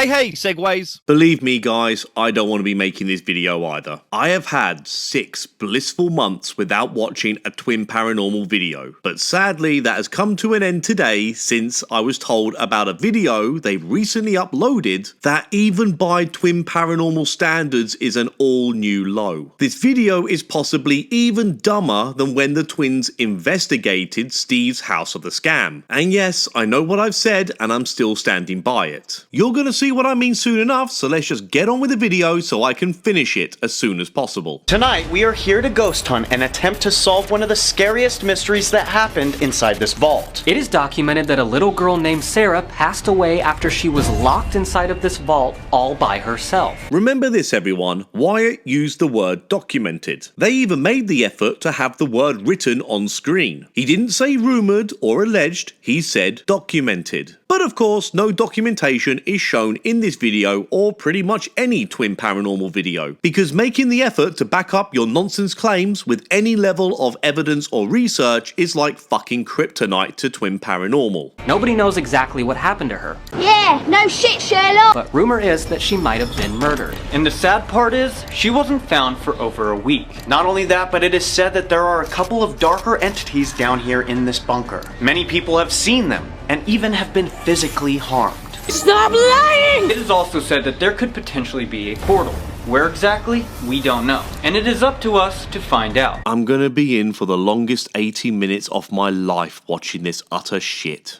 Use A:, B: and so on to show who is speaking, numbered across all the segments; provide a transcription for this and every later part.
A: Hey, SEGways!
B: Believe me guys, I don't want to be making this video either. I have had 6 blissful months without watching a Twin Paranormal video, but sadly that has come to an end today since I was told about a video they've recently uploaded that even by Twin Paranormal standards is an all new low. This video is possibly even dumber than when the twins investigated Steve's house of the scam. And yes, I know what I've said and I'm still standing by it. You're gonna see what I mean soon enough, so let's just get on with the video so I can finish it as soon as possible.
C: Tonight, we are here to ghost hunt and attempt to solve one of the scariest mysteries that happened inside this vault.
D: It is documented that a little girl named Sarah passed away after she was locked inside of this vault all by herself.
B: Remember this everyone, Wyatt used the word documented. They even made the effort to have the word written on screen. He didn't say rumoured or alleged, he said documented. But of course, no documentation is shown in this video or pretty much any Twin Paranormal video, because making the effort to back up your nonsense claims with any level of evidence or research is like fucking kryptonite to Twin Paranormal.
D: Nobody knows exactly what happened to her.
E: Yeah, no shit, Sherlock!
D: But rumor is that she might have been murdered.
C: And the sad part is, she wasn't found for over a week. Not only that, but it is said that there are a couple of darker entities down here in this bunker. Many people have seen them, and even have been physically harmed.
E: Stop lying!
F: It is also said that there could potentially be a portal. Where exactly? We don't know. And it is up to us to find out.
B: I'm gonna be in for the longest 80 minutes of my life watching this utter shit.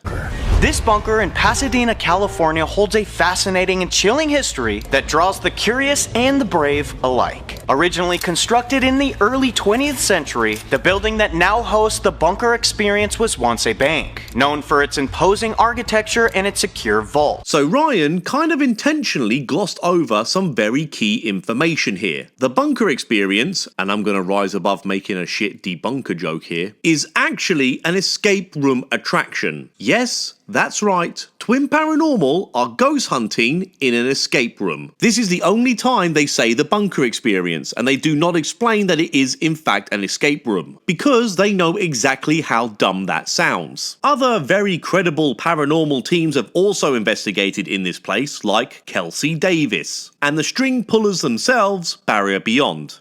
C: This bunker in Pasadena, California holds a fascinating and chilling history that draws the curious and the brave alike. Originally constructed in the early 20th century, the building that now hosts the Bunker Experience was once a bank, known for its imposing architecture and its secure vault.
B: So Ryan kind of intentionally glossed over some very key information here. The Bunker Experience, and I'm gonna rise above making a shit debunker joke here, is actually an escape room attraction. Yes, that's right, Twin Paranormal are ghost hunting in an escape room. This is the only time they say the Bunker Experience, and they do not explain that it is in fact an escape room, because they know exactly how dumb that sounds. Other very credible paranormal teams have also investigated in this place, like Kelsey Davis, and the string pullers themselves, Barrier Beyond.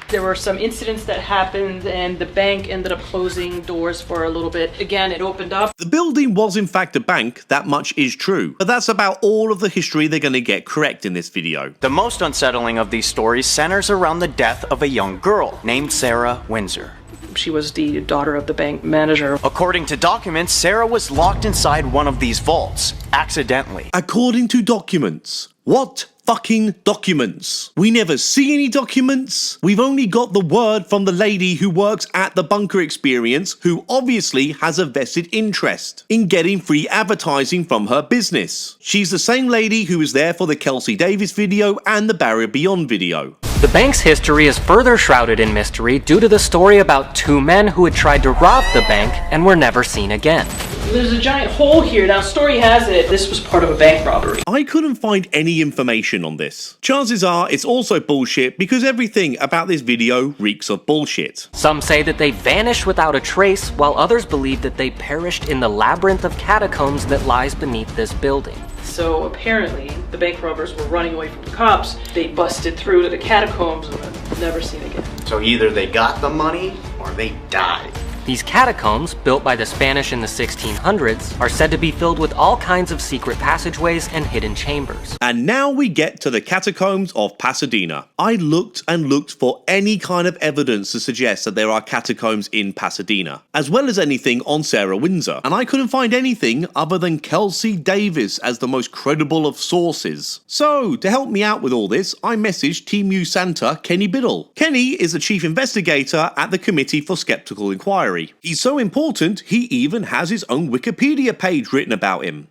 G: There were some incidents that happened and the bank ended up closing doors for a little bit. Again, it opened up.
B: The building was in fact a bank, that much is true, but that's about all of the history they're going to get correct in this video.
C: The most unsettling of these stories centers around the death of a young girl named Sarah Windsor.
G: She was the daughter of the bank manager.
C: According to documents, Sarah was locked inside one of these vaults, accidentally.
B: According to documents. What fucking documents? We never see any documents. We've only got the word from the lady who works at the Bunker Experience, who obviously has a vested interest in getting free advertising from her business. She's the same lady who was there for the Kelsey Davis video and the Barrier Beyond video.
D: The bank's history is further shrouded in mystery due to the story about 2 men who had tried to rob the bank and were never seen again.
G: There's a giant hole here. Now, story has it, this was part of a bank robbery.
B: I couldn't find any information on this. Chances are it's also bullshit because everything about this video reeks of bullshit.
D: Some say that they vanished without a trace, while others believe that they perished in the labyrinth of catacombs that lies beneath this building.
G: So apparently, the bank robbers were running away from the cops. They busted through to the catacombs and were never seen again.
C: So either they got the money or they died.
D: These catacombs, built by the Spanish in the 1600s, are said to be filled with all kinds of secret passageways and hidden chambers.
B: And now we get to the Catacombs of Pasadena. I looked and looked for any kind of evidence to suggest that there are catacombs in Pasadena, as well as anything on Sarah Windsor, and I couldn't find anything other than Kelsey Davis as the most credible of sources. So, to help me out with all this, I messaged Team U Santa Kenny Biddle. Kenny is the chief investigator at the Committee for Skeptical Inquiry. He's so important, he even has his own Wikipedia page written about him.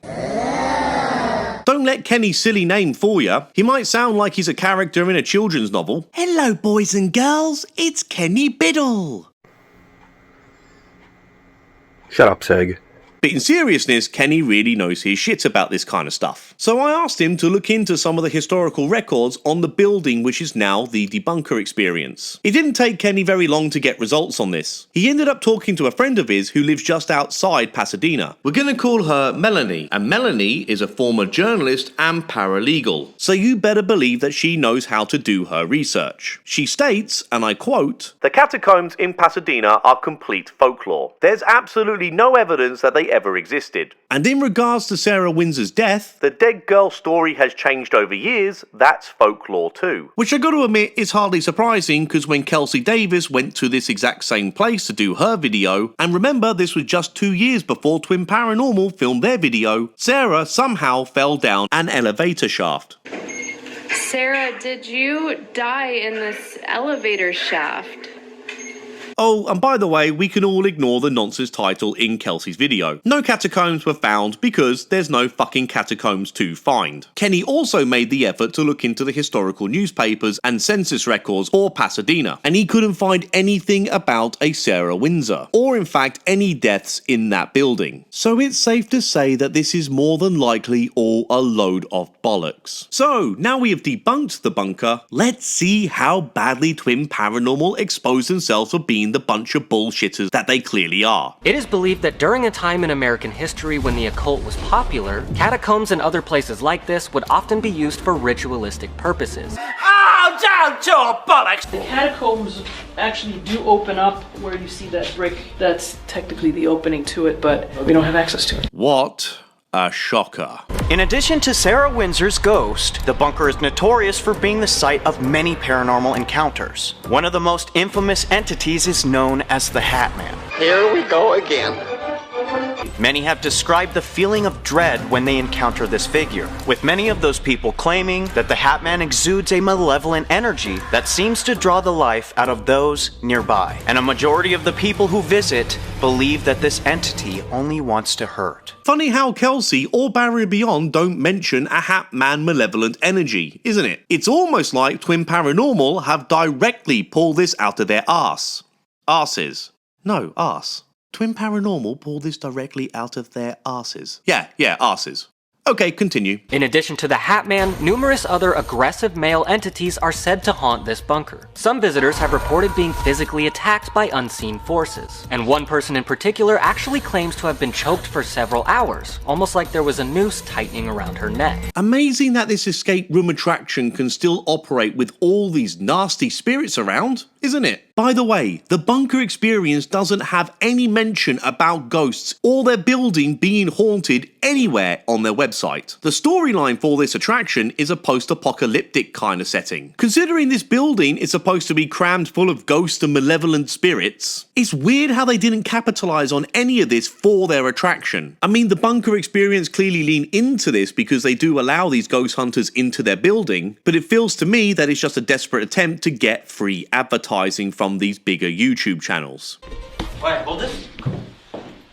B: Don't let Kenny's silly name fool you. He might sound like he's a character in a children's novel. Hello boys and girls, it's Kenny Biddle.
H: Shut up, Seg.
B: But in seriousness, Kenny really knows his shit about this kind of stuff. So I asked him to look into some of the historical records on the building which is now the Debunker Experience. It didn't take Kenny very long to get results on this. He ended up talking to a friend of his who lives just outside Pasadena. We're gonna call her Melanie, and Melanie is a former journalist and paralegal. So you better believe that she knows how to do her research. She states, and I quote, "The catacombs in Pasadena are complete folklore. There's absolutely no evidence that they ever existed. And in regards to Sarah Windsor's death, the dead girl story has changed over years. That's folklore too." Which I gotta admit is hardly surprising, because when Kelsey Davis went to this exact same place to do her video, and remember this was just 2 years before Twin Paranormal filmed their video, Sarah somehow fell down an elevator shaft.
A: Sarah, did you die in this elevator shaft?
B: Oh, and by the way, we can all ignore the nonsense title in Kelsey's video. No catacombs were found because there's no fucking catacombs to find. Kenny also made the effort to look into the historical newspapers and census records for Pasadena, and he couldn't find anything about a Sarah Windsor, or in fact any deaths in that building. So it's safe to say that this is more than likely all a load of bollocks. So, now we have debunked the bunker, let's see how badly Twin Paranormal exposed themselves for being the bunch of bullshitters that they clearly are.
D: It is believed that during a time in American history when the occult was popular, catacombs and other places like this would often be used for ritualistic purposes.
G: Oh, don't talk bollocks! The catacombs actually do open up where you see that brick. That's technically the opening to it, but we don't have access to it.
B: What a shocker.
C: In addition to Sarah Windsor's ghost, the bunker is notorious for being the site of many paranormal encounters. One of the most infamous entities is known as the Hat Man.
H: Here we go again.
C: Many have described the feeling of dread when they encounter this figure, with many of those people claiming that the Hat Man exudes a malevolent energy that seems to draw the life out of those nearby. And a majority of the people who visit believe that this entity only wants to hurt.
B: Funny how Kelsey or Barry Beyond don't mention a Hat Man malevolent energy, isn't it? It's almost like Twin Paranormal have directly pulled this out of their arse. Arses. No, arse. Twin Paranormal pulled this directly out of their arses. Yeah, arses. Okay, continue.
D: In addition to the Hat Man, numerous other aggressive male entities are said to haunt this bunker. Some visitors have reported being physically attacked by unseen forces, and one person in particular actually claims to have been choked for several hours, almost like there was a noose tightening around her neck.
B: Amazing that this escape room attraction can still operate with all these nasty spirits around, isn't it? By the way, the bunker experience doesn't have any mention about ghosts or their building being haunted anywhere on their website. The storyline for this attraction is a post-apocalyptic kind of setting. Considering this building is supposed to be crammed full of ghosts and malevolent spirits, it's weird how they didn't capitalize on any of this for their attraction. I mean, the bunker experience clearly lean into this because they do allow these ghost hunters into their building, but it feels to me that it's just a desperate attempt to get free advertising from these bigger YouTube channels.
F: Alright, hold this.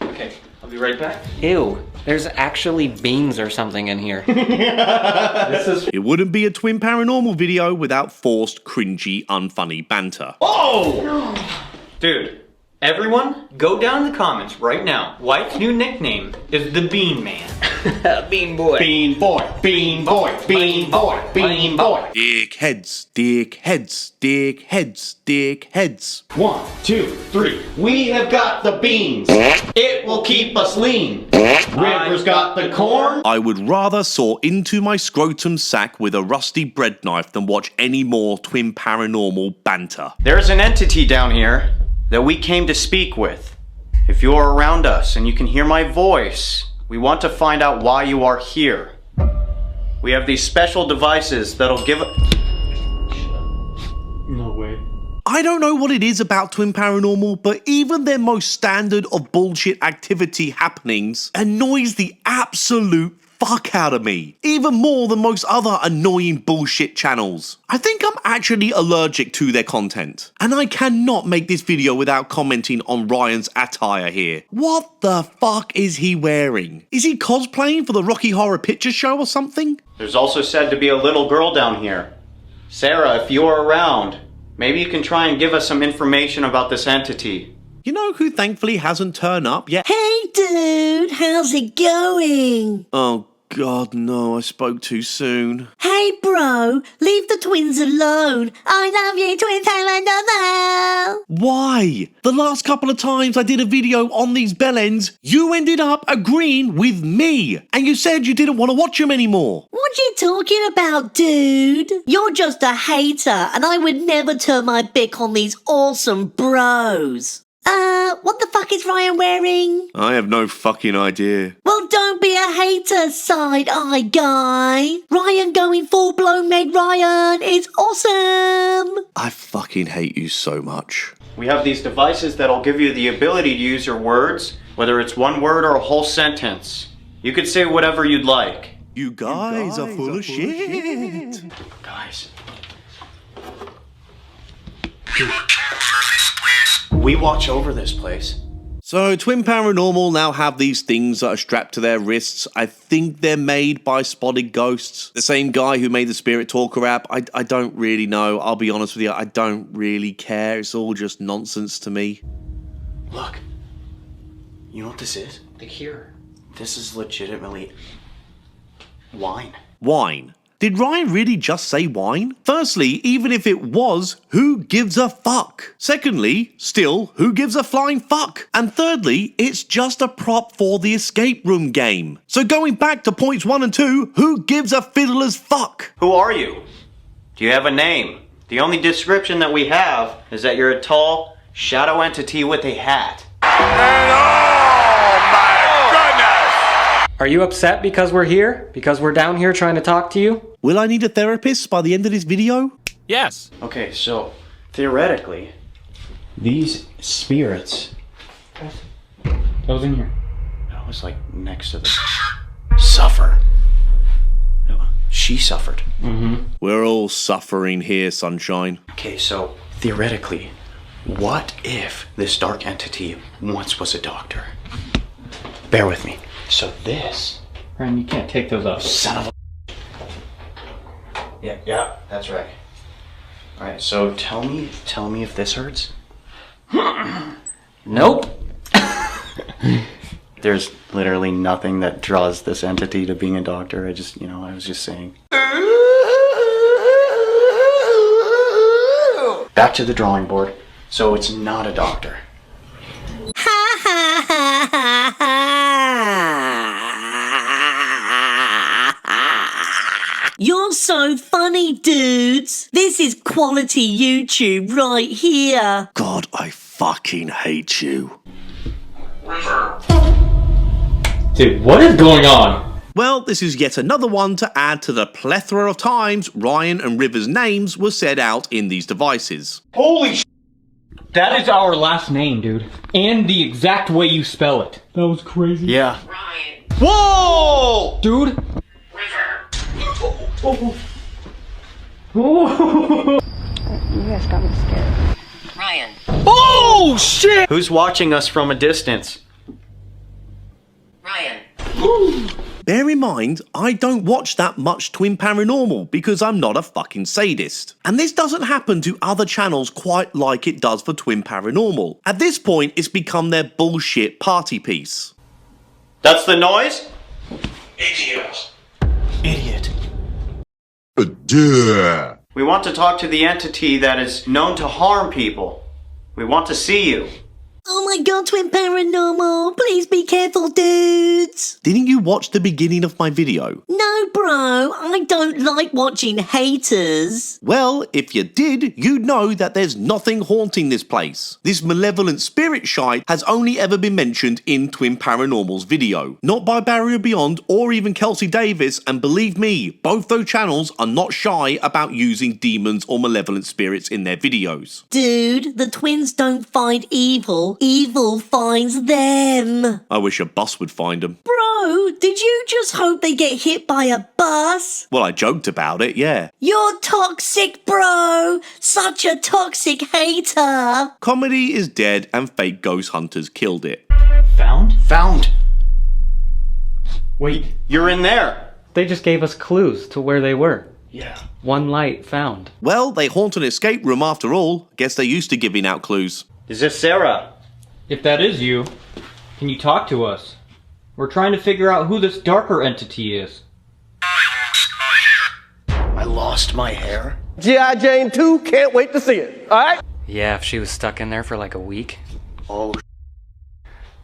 F: Okay, I'll be right back.
D: Ew, there's actually beans or something in here.
B: It wouldn't be a Twin Paranormal video without forced, cringy, unfunny banter.
F: Oh! Dude, everyone, go down in the comments right now. White's new nickname is the Bean Man.
H: Bean boy. Bean boy. Bean boy. Bean boy. Bean boy.
B: Dickheads, dickheads, dickheads, dickheads.
H: 1, 2, 3. We have got the beans. It will keep us lean. River's got the corn.
B: I would rather saw into my scrotum sack with a rusty bread knife than watch any more Twin Paranormal banter.
C: There's an entity down here that we came to speak with. If you are around us and you can hear my voice, we want to find out why you are here. We have these special devices that'll give
F: No way.
B: I don't know what it is about Twin Paranormal, but even their most standard of bullshit activity happenings annoys the absolute fuck out of me. Even more than most other annoying bullshit channels. I think I'm actually allergic to their content. And I cannot make this video without commenting on Ryan's attire here. What the fuck is he wearing? Is he cosplaying for the Rocky Horror Picture Show or something?
C: There's also said to be a little girl down here. Sarah, if you are around, maybe you can try and give us some information about this entity.
B: You know who thankfully hasn't turned up yet?
I: Hey dude, how's it going?
B: Oh God, no, I spoke too soon.
I: Hey bro, leave the twins alone. I love you, twin Paranormal.
B: Why? The last couple of times I did a video on these bellends, you ended up agreeing with me. And you said you didn't want to watch them anymore.
I: What you talking about, dude? You're just a hater, and I would never turn my back on these awesome bros. What the fuck is Ryan wearing?
B: I have no fucking idea.
I: Well, don't be a hater, side-eye guy. Ryan going full-blown Meg Ryan is awesome.
B: I fucking hate you so much.
C: We have these devices that'll give you the ability to use your words, whether it's one word or a whole sentence. You could say whatever you'd like.
B: You guys are full of shit.
C: Guys. We watch over this place.
B: So, Twin Paranormal now have these things that are strapped to their wrists. I think they're made by Spotted Ghosts. The same guy who made the Spirit Talker app. I don't really know. I'll be honest with you. I don't really care. It's all just nonsense to me.
C: Look. You know what this is?
D: The cure.
C: This is legitimately wine.
B: Wine. Did Ryan really just say wine? Firstly, even if it was, who gives a fuck? Secondly, still, who gives a flying fuck? And thirdly, it's just a prop for the escape room game. So going back to points 1 and 2, who gives a fiddler's fuck?
C: Who are you? Do you have a name? The only description that we have is that you're a tall, shadow entity with a hat.
D: Are you upset because we're here? Because we're down here trying to talk to you?
B: Will I need a therapist by the end of this video?
J: Yes.
C: Okay, so, theoretically, these spirits...
D: That was in here.
C: That was like next to the... Suffer. She suffered.
B: We're all suffering here, sunshine.
C: Okay, so, theoretically, what if this dark entity once was a doctor? Bear with me. So this...
D: Ryan, you can't take those off.
C: Son of a... Yeah, that's right. Alright, so tell me if this hurts.
D: Nope.
C: There's literally nothing that draws this entity to being a doctor. I was just saying. Back to the drawing board. So it's not a doctor.
I: Ha ha ha ha ha. You're so funny, dudes. This is quality YouTube right here.
B: God, I fucking hate you.
D: Dude, what is going on?
B: Well, this is yet another one to add to the plethora of times Ryan and River's names were said out in these devices.
F: Holy sh**. That is our last name, dude. And the exact way you spell it. That was crazy.
C: Yeah.
F: Ryan. Whoa! Dude.
E: You guys got me scared.
K: Ryan.
F: Oh, shit!
C: Who's watching us from a distance?
K: Ryan.
B: Bear in mind, I don't watch that much Twin Paranormal because I'm not a fucking sadist. And this doesn't happen to other channels quite like it does for Twin Paranormal. At this point, it's become their bullshit party piece.
C: That's the noise?
H: Idiot.
C: We want to talk to the entity that is known to harm people. We want to see you.
I: Oh my god, Twin Paranormal. Please be careful, dudes.
B: Didn't you watch the beginning of my video?
I: No, bro. I don't like watching haters.
B: Well, if you did, you'd know that there's nothing haunting this place. This malevolent spirit shite has only ever been mentioned in Twin Paranormal's video. Not by Barrier Beyond or even Kelsey Davis, and believe me, both those channels are not shy about using demons or malevolent spirits in their videos.
I: Dude, the twins don't find evil. Evil finds them.
B: I wish a bus would find them.
I: Bro, did you just hope they get hit by a bus?
B: Well, I joked about it, yeah.
I: You're toxic, bro. Such a toxic hater.
B: Comedy is dead and fake ghost hunters killed it.
C: Found. Wait, you're in there.
D: They just gave us clues to where they were.
C: Yeah.
D: One light found.
B: Well, they haunt an escape room after all. Guess they're used to giving out clues.
C: Is this Sarah?
F: If that is you, can you talk to us? We're trying to figure out who this darker entity is.
C: I lost my hair?
H: G.I. Jane 2, can't wait to see it. Alright?
D: Yeah, if she was stuck in there for like a week.
C: Oh,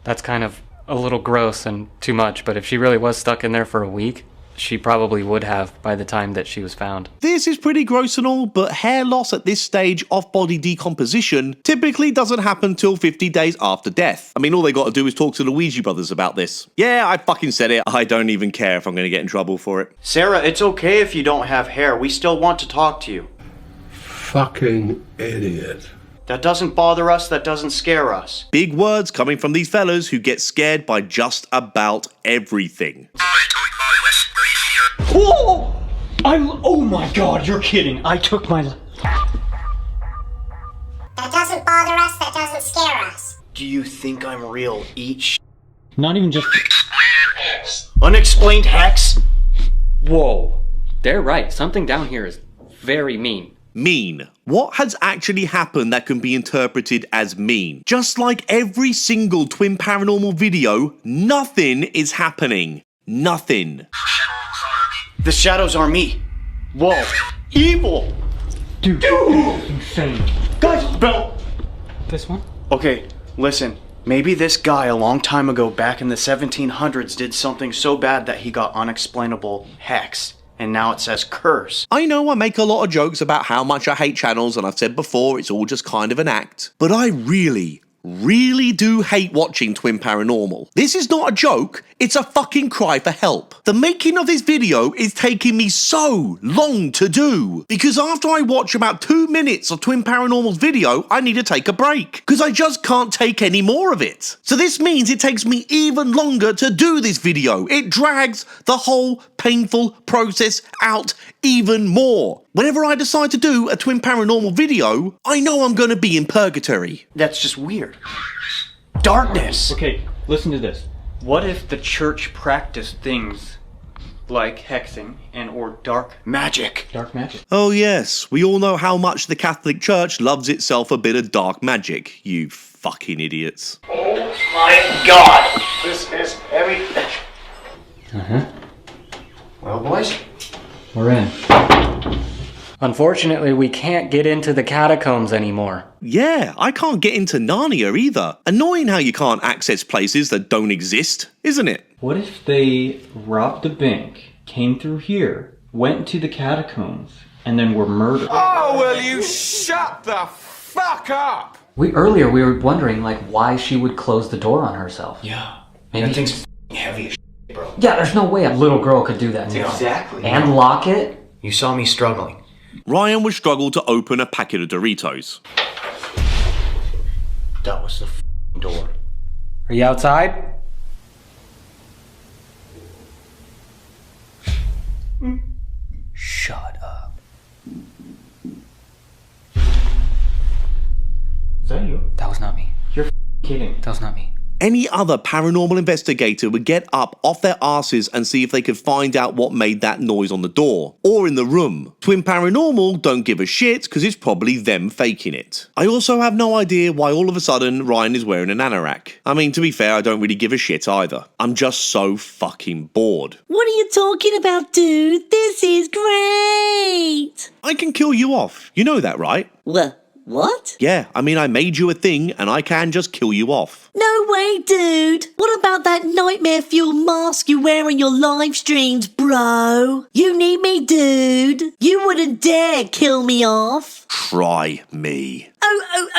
D: That's kind of a little gross and too much, but if she really was stuck in there for a week, she probably would have by the time that she was found.
B: This is pretty gross and all, but hair loss at this stage of body decomposition typically doesn't happen till 50 days after death. I mean, all they gotta do is talk to the Ouija brothers about this. Yeah, I fucking said it. I don't even care if I'm gonna get in trouble for it.
C: Sarah, it's okay if you don't have hair. We still want to talk to you.
J: Fucking idiot.
C: That doesn't bother us, that doesn't scare us.
B: Big words coming from these fellas who get scared by just about everything.
F: Whoa! Oh my god, you're kidding. I took my...
K: That doesn't bother us, that doesn't scare us.
C: Do you think I'm real? Eat
F: Not even just...
C: Unexplained hex?
D: Whoa. They're right. Something down here is very mean.
B: Mean. What has actually happened that can be interpreted as mean? Just like every single Twin Paranormal video, nothing is happening. Nothing.
C: The shadows are me. Whoa. Evil!
F: Dude, this is insane.
C: Guys, Bell!
D: This one?
C: Okay, listen. Maybe this guy a long time ago back in the 1700s did something so bad that he got unexplainable hex. And now it says curse.
B: I know I make a lot of jokes about how much I hate channels, and I've said before it's all just kind of an act. But I really do hate watching Twin Paranormal. This is not a joke, it's a fucking cry for help. The making of this video is taking me so long to do, because after I watch about 2 minutes of Twin Paranormal's video, I need to take a break, because I just can't take any more of it. So this means it takes me even longer to do this video. It drags the whole painful process out even more. Whenever I decide to do a Twin Paranormal video, I know I'm gonna be in purgatory.
C: That's just weird. Darkness!
F: Okay, listen to this. What if the church practiced things like hexing and or dark
C: magic?
F: Dark magic.
B: Oh yes, we all know how much the Catholic Church loves itself a bit of dark magic, you fucking idiots.
H: Oh my god! This is heavy. Well, boys?
D: We're in. Unfortunately, we can't get into the catacombs anymore.
B: Yeah, I can't get into Narnia either. Annoying how you can't access places that don't exist, isn't it?
F: What if they robbed a bank, came through here, went to the catacombs, and then were murdered?
J: Oh, will you shut the fuck up?
D: Earlier we were wondering like why she would close the door on herself.
C: Yeah.
D: Maybe
C: That thing's heavy as shit, bro.
D: Yeah, there's no way a little girl could do that.
C: Exactly.
D: And lock it?
C: You saw me struggling.
B: Ryan would struggle to open a packet of Doritos.
C: That was the door.
D: Are you outside? Shut up.
F: Is that you?
D: That was not me.
F: You're kidding.
D: That was not me.
B: Any other paranormal investigator would get up off their asses and see if they could find out what made that noise on the door, or in the room. Twin Paranormal don't give a shit because it's probably them faking it. I also have no idea why all of a sudden Ryan is wearing an anorak. I mean, to be fair, I don't really give a shit either. I'm just so fucking bored.
I: What are you talking about, dude? This is great!
B: I can kill you off. You know that, right?
I: What?
B: Yeah, I mean, I made you a thing and I can just kill you off.
I: No way, dude! What about that nightmare-fueled mask you wear on your live streams, bro? You need me, dude! You wouldn't dare kill me off!
B: Try me.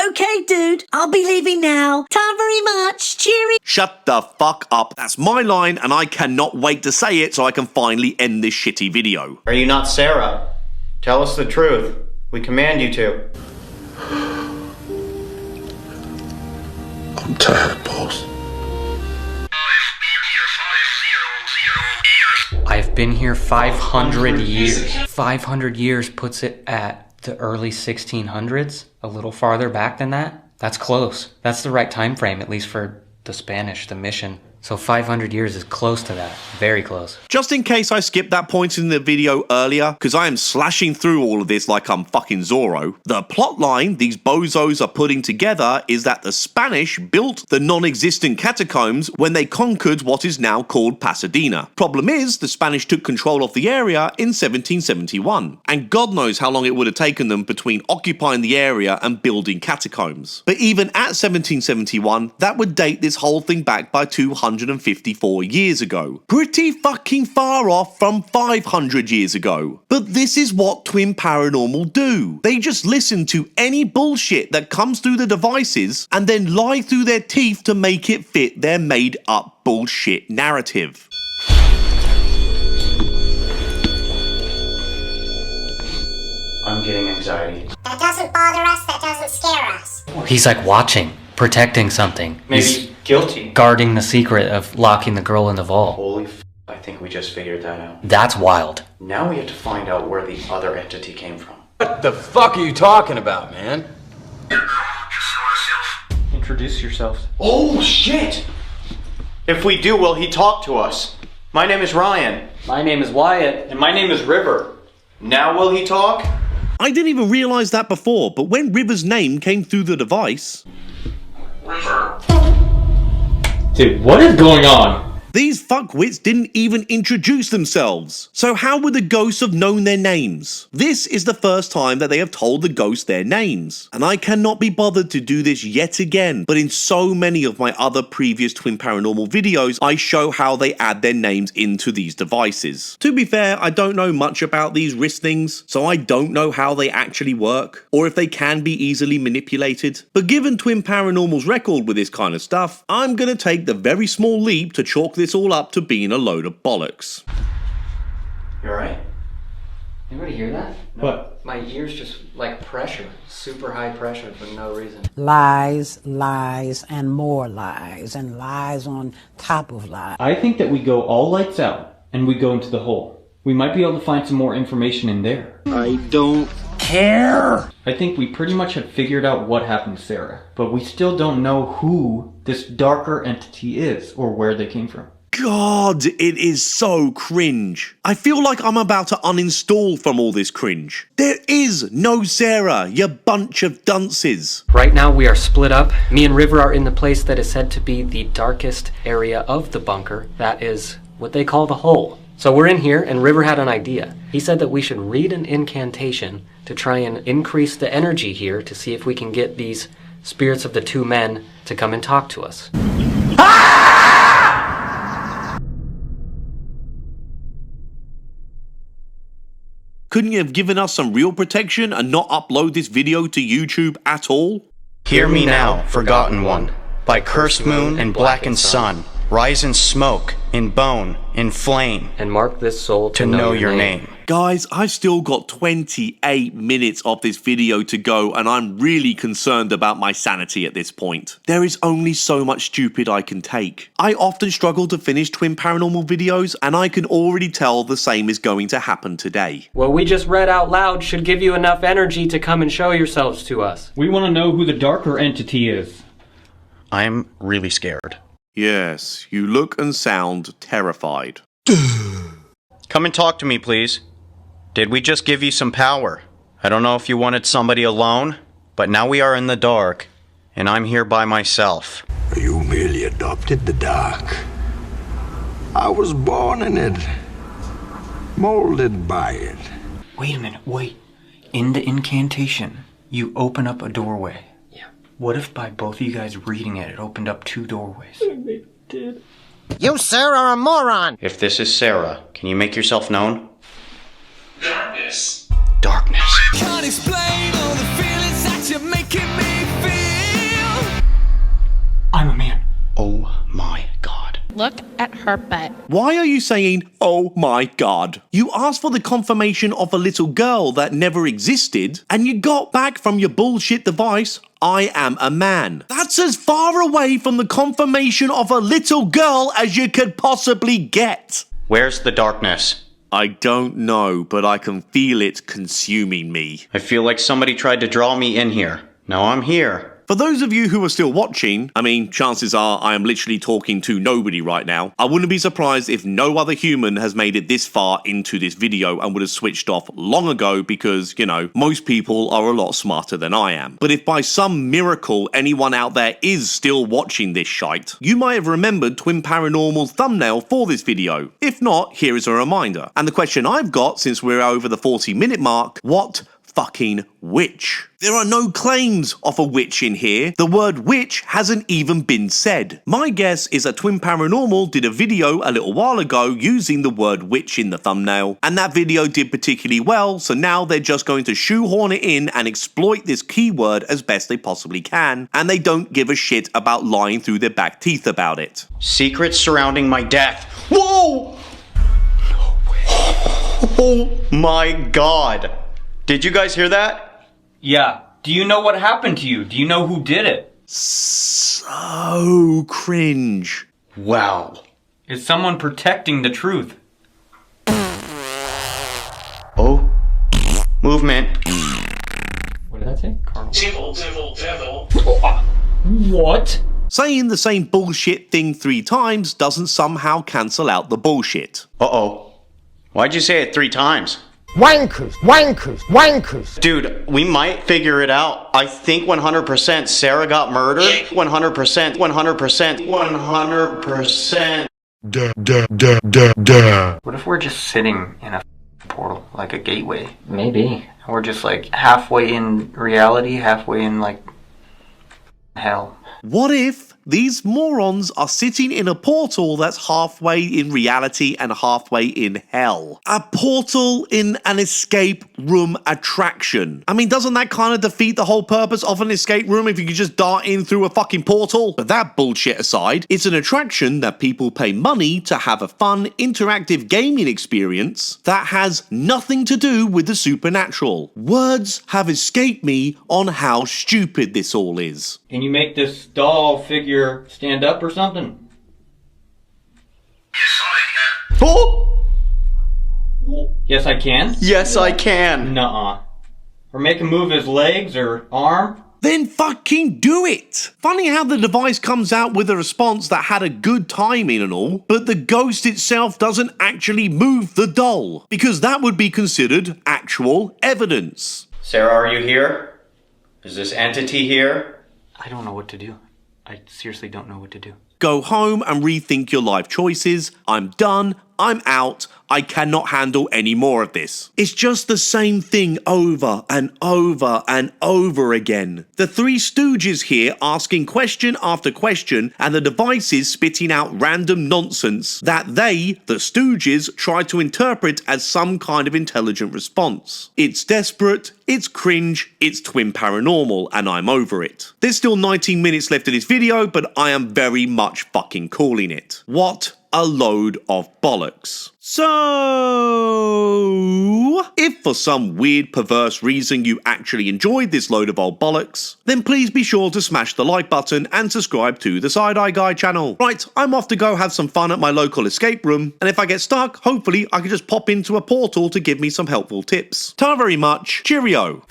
I: Okay, dude. I'll be leaving now. Time very much. Cheery.
B: Shut the fuck up. That's my line and I cannot wait to say it so I can finally end this shitty video.
C: Are you not Sarah? Tell us the truth. We command you to.
J: I'm tired, boss.
D: I've been here 500 years. 500 years puts it at the early 1600s. A little farther back than that. That's close. That's the right time frame, at least for the Spanish, the mission. So 500 years is close to that. Very close.
B: Just in case I skipped that point in the video earlier, because I am slashing through all of this like I'm fucking Zorro, the plot line these bozos are putting together is that the Spanish built the non-existent catacombs when they conquered what is now called Pasadena. Problem is, the Spanish took control of the area in 1771, and God knows how long it would have taken them between occupying the area and building catacombs. But even at 1771, that would date this whole thing back by 254 years ago. Pretty fucking far off from 500 years ago. But this is what Twin Paranormal do. They just listen to any bullshit that comes through the devices and then lie through their teeth to make it fit their made up bullshit narrative.
C: I'm getting anxiety.
K: That doesn't bother us, that doesn't scare us.
D: He's like watching, protecting something.
F: Maybe
D: He's
F: guilty.
D: guarding the secret of locking the girl in the vault.
C: Holy f***, I think we just figured that out.
D: That's wild.
C: Now we have to find out where the other entity came from.
J: What the fuck are you talking about, man?
F: Introduce yourself.
C: Oh shit! If we do, will he talk to us? My name is Ryan.
D: My name is Wyatt.
F: And my name is River.
C: Now will he talk?
B: I didn't even realize that before, but when River's name came through the device...
F: Dude, what is going on?
B: These fuckwits didn't even introduce themselves. So how would the ghosts have known their names? This is the first time that they have told the ghosts their names. And I cannot be bothered to do this yet again, but in so many of my other previous Twin Paranormal videos, I show how they add their names into these devices. To be fair, I don't know much about these wrist things, so I don't know how they actually work, or if they can be easily manipulated. But given Twin Paranormal's record with this kind of stuff, I'm gonna take the very small leap to chalk this all up to being a load of bollocks.
C: You alright?
D: Anybody hear that?
F: What?
D: My ears just like pressure. Super high pressure for no reason.
L: Lies, lies, and more lies, and lies on top of lies.
F: I think that we go all lights out and we go into the hole. We might be able to find some more information in there.
H: I don't care.
F: I think we pretty much have figured out what happened to Sarah, but we still don't know who this darker entity is or where they came from.
B: God, it is so cringe. I feel like I'm about to uninstall from all this cringe. There is no Sarah, you bunch of dunces.
D: Right now we are split up. Me and River are in the place that is said to be the darkest area of the bunker. That is what they call the hole. So we're in here, and River had an idea. He said that we should read an incantation to try and increase the energy here to see if we can get these spirits of the two men to come and talk to us.
B: Couldn't you have given us some real protection and not upload this video to YouTube at all?
C: Hear me now, forgotten one. By cursed moon and blackened sun, rise in smoke, in bone, in flame,
D: and mark this soul
C: to know your name.
B: Guys, I've still got 28 minutes of this video to go, and I'm really concerned about my sanity at this point. There is only so much stupid I can take. I often struggle to finish Twin Paranormal videos, and I can already tell the same is going to happen today.
D: What we just read out loud should give you enough energy to come and show yourselves to us.
F: We want to know who the darker entity is.
C: I'm really scared.
B: Yes, you look and sound terrified.
C: Come and talk to me, please. Did we just give you some power? I don't know if you wanted somebody alone, but now we are in the dark, and I'm here by myself.
M: You merely adopted the dark. I was born in it, molded by it.
C: Wait a minute, wait. In the incantation, you open up a doorway.
D: Yeah.
C: What if by both of you guys reading it, it opened up two doorways?
F: They did.
N: You, sir, are a moron!
C: If this is Sarah, can you make yourself known?
J: Darkness.
C: Darkness.
J: Can't explain all the feelings that you're making me feel.
C: I'm a man. Oh my god.
O: Look at her butt.
B: Why are you saying, oh my god? You asked for the confirmation of a little girl that never existed, and you got back from your bullshit device, I am a man. That's as far away from the confirmation of a little girl as you could possibly get.
C: Where's the darkness?
B: I don't know, but I can feel it consuming me.
C: I feel like somebody tried to draw me in here. Now I'm here.
B: For those of you who are still watching, I mean, chances are I am literally talking to nobody right now. I wouldn't be surprised if no other human has made it this far into this video and would have switched off long ago because, you know, most people are a lot smarter than I am. But if by some miracle anyone out there is still watching this shite, you might have remembered Twin Paranormal's thumbnail for this video. If not, here is a reminder. And the question I've got, since we're over the 40-minute mark, what fucking witch? There are no claims of a witch in here. The word witch hasn't even been said. My guess is that Twin Paranormal did a video a little while ago using the word witch in the thumbnail, and that video did particularly well, so now they're just going to shoehorn it in and exploit this keyword as best they possibly can, and they don't give a shit about lying through their back teeth about it.
C: Secrets surrounding my death. Whoa! Oh my god. Did you guys hear that?
F: Yeah. Do you know what happened to you? Do you know who did it?
B: So cringe.
C: Wow.
F: Is someone protecting the truth?
C: Oh. Movement.
F: What did that say? Carl.
J: Devil.
F: What?
B: Saying the same bullshit thing 3 times doesn't somehow cancel out the bullshit.
C: Uh-oh. Why'd you say it 3 times?
N: Wankers.
C: Dude, we might figure it out. I think 100% Sarah got murdered. 100%.
F: What if we're just sitting in a portal, like a gateway?
D: Maybe.
F: And we're just like halfway in reality, halfway in like hell.
B: What if these morons are sitting in a portal that's halfway in reality and halfway in hell? A portal in an escape room attraction. I mean, doesn't that kind of defeat the whole purpose of an escape room if you could just dart in through a fucking portal? But that bullshit aside, it's an attraction that people pay money to have a fun, interactive gaming experience that has nothing to do with the supernatural. Words have escaped me on how stupid this all is.
F: Can you make this doll figure stand up or something?
C: Oh!
F: Yes, I can?
C: Yes, I can.
F: Nuh-uh. Or make him move his legs or arm?
B: Then fucking do it! Funny how the device comes out with a response that had a good timing and all, but the ghost itself doesn't actually move the doll, because that would be considered actual evidence.
C: Sarah, are you here? Is this entity here?
F: I don't know what to do. I seriously don't know what to do.
B: Go home and rethink your life choices. I'm done. I'm out. I cannot handle any more of this. It's just the same thing over and over and over again. The Three Stooges here asking question after question and the devices spitting out random nonsense that they, the Stooges, try to interpret as some kind of intelligent response. It's desperate, it's cringe, it's Twin Paranormal, and I'm over it. There's still 19 minutes left of this video, but I am very much fucking calling it. What a load of bollocks. So, if for some weird perverse reason you actually enjoyed this load of old bollocks, then please be sure to smash the like button and subscribe to the Side Eye Guy channel. Right, I'm off to go have some fun at my local escape room, and if I get stuck, hopefully I can just pop into a portal to give me some helpful tips. Ta very much, cheerio.